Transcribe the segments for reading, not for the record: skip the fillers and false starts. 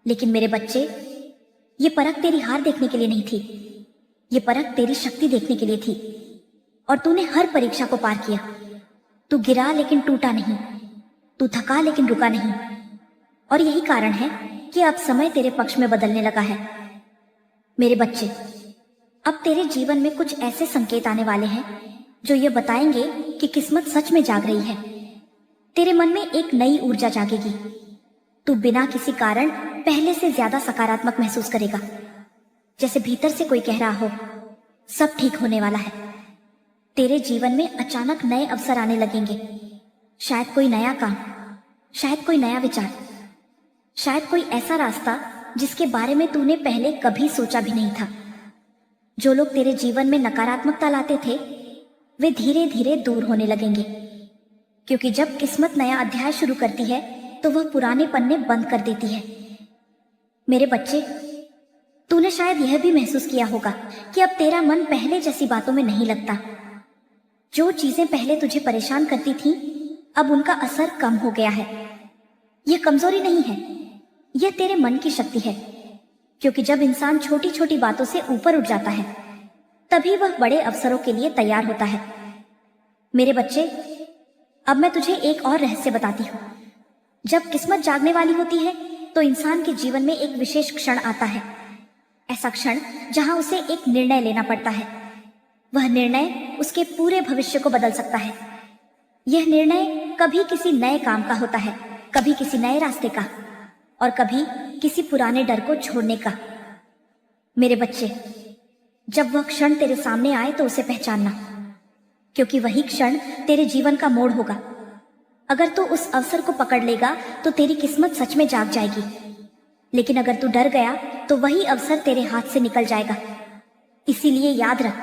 लेकिन मेरे बच्चे, ये परख तेरी हार देखने के लिए नहीं थी, ये परख तेरी शक्ति देखने के लिए थी। और तूने हर परीक्षा को पार किया। तू गिरा लेकिन टूटा नहीं, तू थका लेकिन रुका नहीं। और यही कारण है कि अब समय तेरे पक्ष में बदलने लगा है। मेरे बच्चे, अब तेरे जीवन में कुछ ऐसे संकेत आने वाले हैं जो ये बताएंगे कि किस्मत सच में जाग रही है। तेरे मन में एक नई ऊर्जा जागेगी। तू बिना किसी कारण पहले से ज्यादा सकारात्मक महसूस करेगा, जैसे भीतर से कोई कह रहा हो, सब ठीक होने वाला है। तेरे जीवन में अचानक नए अवसर आने लगेंगे। शायद कोई नया काम, शायद कोई नया विचार, शायद कोई ऐसा रास्ता जिसके बारे में तूने पहले कभी सोचा भी नहीं था। जो लोग तेरे जीवन में नकारात्मकता लाते थे, वे धीरे धीरे दूर होने लगेंगे, क्योंकि जब किस्मत नया अध्याय शुरू करती है तो वह पुराने पन्ने बंद कर देती है। मेरे बच्चे, तूने शायद यह भी महसूस किया होगा कि अब तेरा मन पहले जैसी बातों में नहीं लगता। जो चीजें पहले तुझे परेशान करती थीं, अब उनका असर कम हो गया है। यह कमजोरी नहीं है, यह तेरे मन की शक्ति है। क्योंकि जब इंसान छोटी छोटी बातों से ऊपर उठ जाता है, तभी वह बड़े अवसरों के लिए तैयार होता है। मेरे बच्चे, अब मैं तुझे एक और रहस्य बताती हूँ। जब किस्मत जागने वाली होती है तो इंसान के जीवन में एक विशेष क्षण आता है। ऐसा क्षण जहां उसे एक निर्णय लेना पड़ता है। वह निर्णय उसके पूरे भविष्य को बदल सकता है। यह निर्णय कभी किसी नए काम का होता है, कभी किसी नए रास्ते का, और कभी किसी पुराने डर को छोड़ने का। मेरे बच्चे, जब वह क्षण तेरे सामने आए तो उसे पहचानना, क्योंकि वही क्षण तेरे जीवन का मोड़ होगा। अगर तू उस अवसर को पकड़ लेगा तो तेरी किस्मत सच में जाग जाएगी। लेकिन अगर तू डर गया तो वही अवसर तेरे हाथ से निकल जाएगा। इसीलिए याद रख,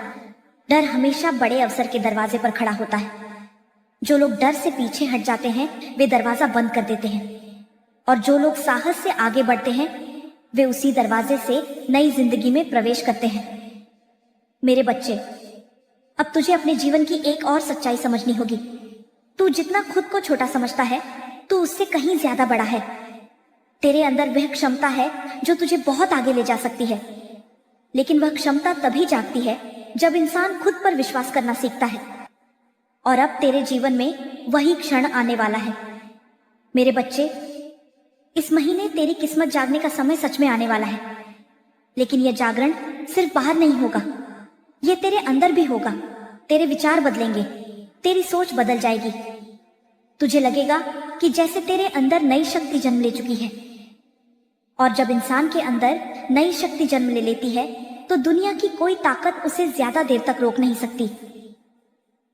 डर हमेशा बड़े अवसर के दरवाजे पर खड़ा होता है। जो लोग डर से पीछे हट जाते हैं वे दरवाजा बंद कर देते हैं, और जो लोग साहस से आगे बढ़ते हैं वे उसी दरवाजे से नई जिंदगी में प्रवेश करते हैं। मेरे बच्चे, अब तुझे अपने जीवन की एक और सच्चाई समझनी होगी। तू जितना खुद को छोटा समझता है, तू उससे कहीं ज्यादा बड़ा है। तेरे अंदर वह क्षमता है जो तुझे बहुत आगे ले जा सकती है। लेकिन वह क्षमता तभी जागती है जब इंसान खुद पर विश्वास करना सीखता है। और अब तेरे जीवन में वही क्षण आने वाला है। मेरे बच्चे, इस महीने तेरी किस्मत जागने का समय सच में आने वाला है। लेकिन यह जागरण सिर्फ बाहर नहीं होगा, यह तेरे अंदर भी होगा। तेरे विचार बदलेंगे, तेरी सोच बदल जाएगी। तुझे लगेगा कि जैसे तेरे अंदर नई शक्ति जन्म ले चुकी है। और जब इंसान के अंदर नई शक्ति जन्म ले लेती है तो दुनिया की कोई ताकत उसे ज्यादा देर तक रोक नहीं सकती।